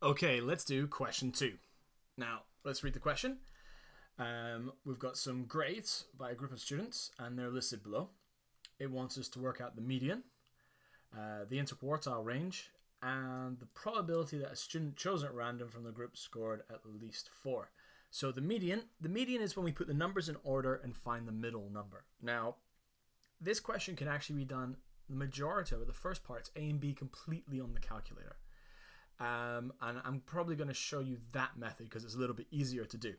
Okay, let's do question 2. Now, let's read the question. We've got some grades by a group of students, and they're listed below. It wants us to work out the median, the interquartile range, and the probability that a student chosen at random from the group scored at least 4. So the median is when we put the numbers in order and find the middle number. Now, this question can actually be done, the majority of it, the first parts, A and B, completely on the calculator. And I'm probably going to show you that method because it's a little bit easier to do.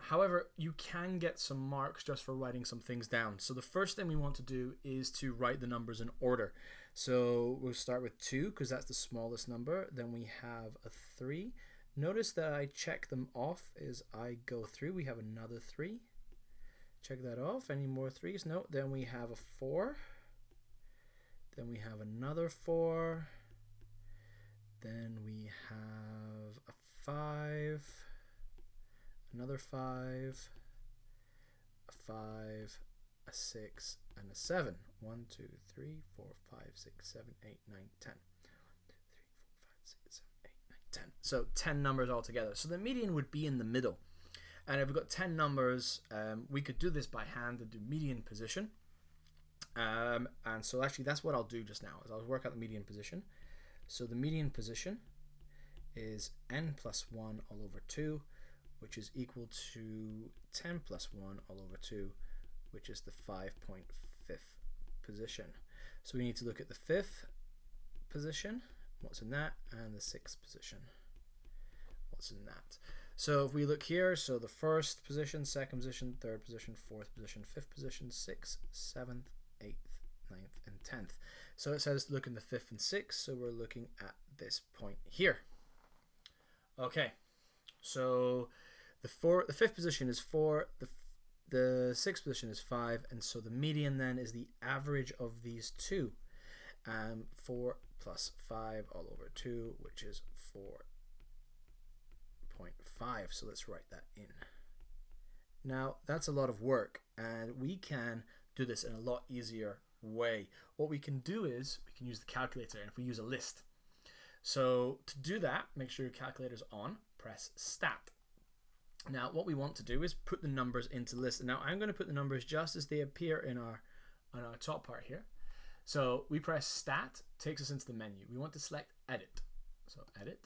However, you can get some marks just for writing some things down. So the first thing we want to do is to write the numbers in order. So we'll start with 2 because that's the smallest number. Then we have a 3. Notice that I check them off as I go through. We have another 3. Check that off. Any more 3s? No. Then we have a 4. Then we have another 4. Then we have a 5. Another 5, a 5, a 6, and a 7. 1, 2, 3, 4, 5, 6, 7, 8, 9, 10. 1, 2, 3, 4, 5, 6, 7, 8, 9, 10. So 10 numbers altogether. So the median would be in the middle. And if we've got 10 numbers, we could do this by hand and do median position. And so actually that's what I'll do just now, is I'll work out the median position. So the median position is n plus 1 all over 2, which is equal to 10 plus 1 all over 2, which is the 5.5th position. So we need to look at the 5th position, what's in that, and the 6th position, what's in that. So if we look here, so the 1st position, 2nd position, 3rd position, 4th position, 5th position, 6th, 7th, 8th, 9th, and 10th. So it says to look in the 5th and 6th, so we're looking at this point here. Okay, so the 5th position is 4, the 6th position is 5, and so the median then is the average of these two. 4 plus 5 all over 2, which is 4.5. So let's write that in. Now, that's a lot of work, and we can do this in a lot easier way. What we can do is we can use the calculator, and if we use a list. So to do that, make sure your calculator's on, press Stat. Now, what we want to do is put the numbers into the list. Now, I'm going to put the numbers just as they appear in our top part here. So we press Stat, takes us into the menu. We want to select Edit. So Edit.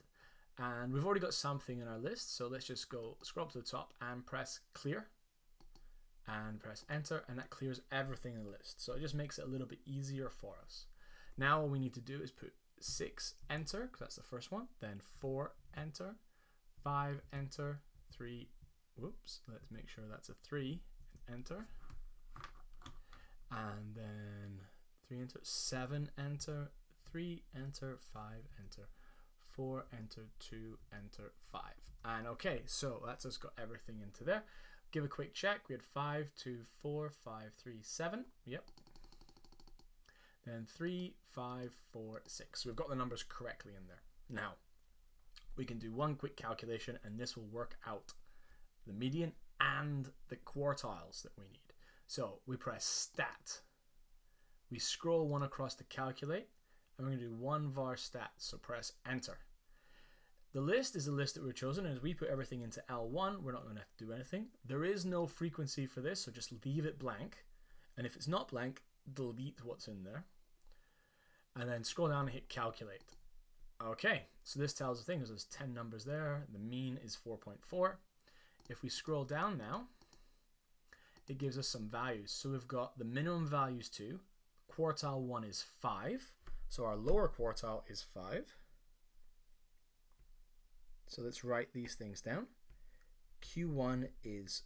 And we've already got something in our list. So let's just go scroll up to the top and press Clear. And press Enter. And that clears everything in the list. So it just makes it a little bit easier for us. Now, what we need to do is put 6, Enter, because that's the first one. Then 4, Enter. 5, Enter. 3, whoops, let's make sure that's a 3, and enter. And then 3, enter, 7, enter, 3, enter, 5, enter, 4, enter, 2, enter, 5. And okay, so that's just got everything into there. Give a quick check. We had 5, 2, 4, 5, 3, 7. Yep. Then 3, 5, 4, 6. So we've got the numbers correctly in there. Now, we can do one quick calculation and this will work out the median and the quartiles that we need. So we press Stat. We scroll one across to calculate and we're going to do one var stat. So press Enter. The list is the list that we've chosen, and as we put everything into L1, we're not going to have to do anything. There is no frequency for this, so just leave it blank. And if it's not blank, delete what's in there. And then scroll down and hit Calculate. Okay, so this tells us things. There's 10 numbers there. The mean is 4.4. If we scroll down now, it gives us some values. So we've got the minimum values 2. Quartile 1 is 5. So our lower quartile is 5. So let's write these things down. Q1 is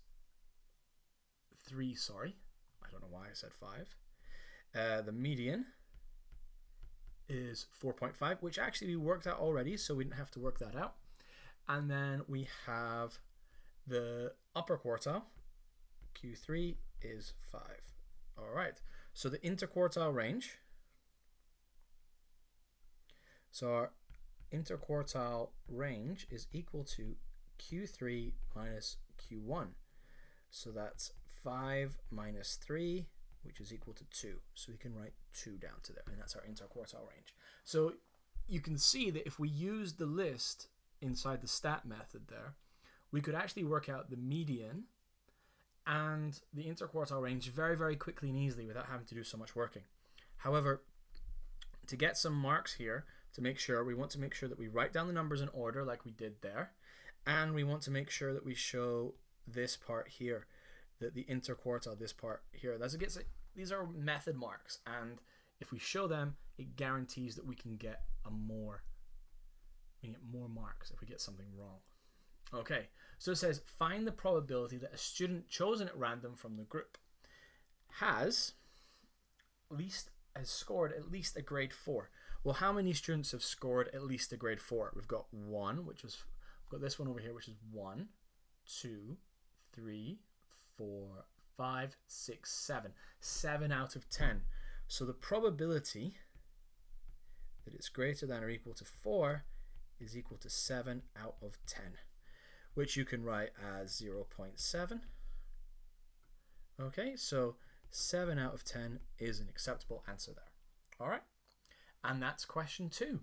3, sorry. I don't know why I said 5. The median is 4.5, which actually we worked out already, so we didn't have to work that out. And then we have the upper quartile, Q3 is 5. All right, so the interquartile range. So our interquartile range is equal to Q3 minus Q1. So that's 5 minus 3, which is equal to 2. So we can write 2 down to there, and that's our interquartile range. So you can see that if we use the list inside the stat method there, we could actually work out the median and the interquartile range very, very quickly and easily without having to do so much working. However, to get some marks here, we want to make sure that we write down the numbers in order like we did there, and we want to make sure that we show this part here, that the interquartile, this part here. These are method marks, and if we show them, it guarantees that we can get more marks if we get something wrong. Okay, so it says find the probability that a student chosen at random from the group has scored at least a grade 4. Well, how many students have scored at least a grade 4? We've got one, we've got this one over here, which is 1, 2, 3, 4, 5, 6, 7. 7 out of 10. So the probability that it's greater than or equal to 4 is equal to 7 out of 10, which you can write as 0.7. Okay, so 7 out of 10 is an acceptable answer there. All right, and that's question 2.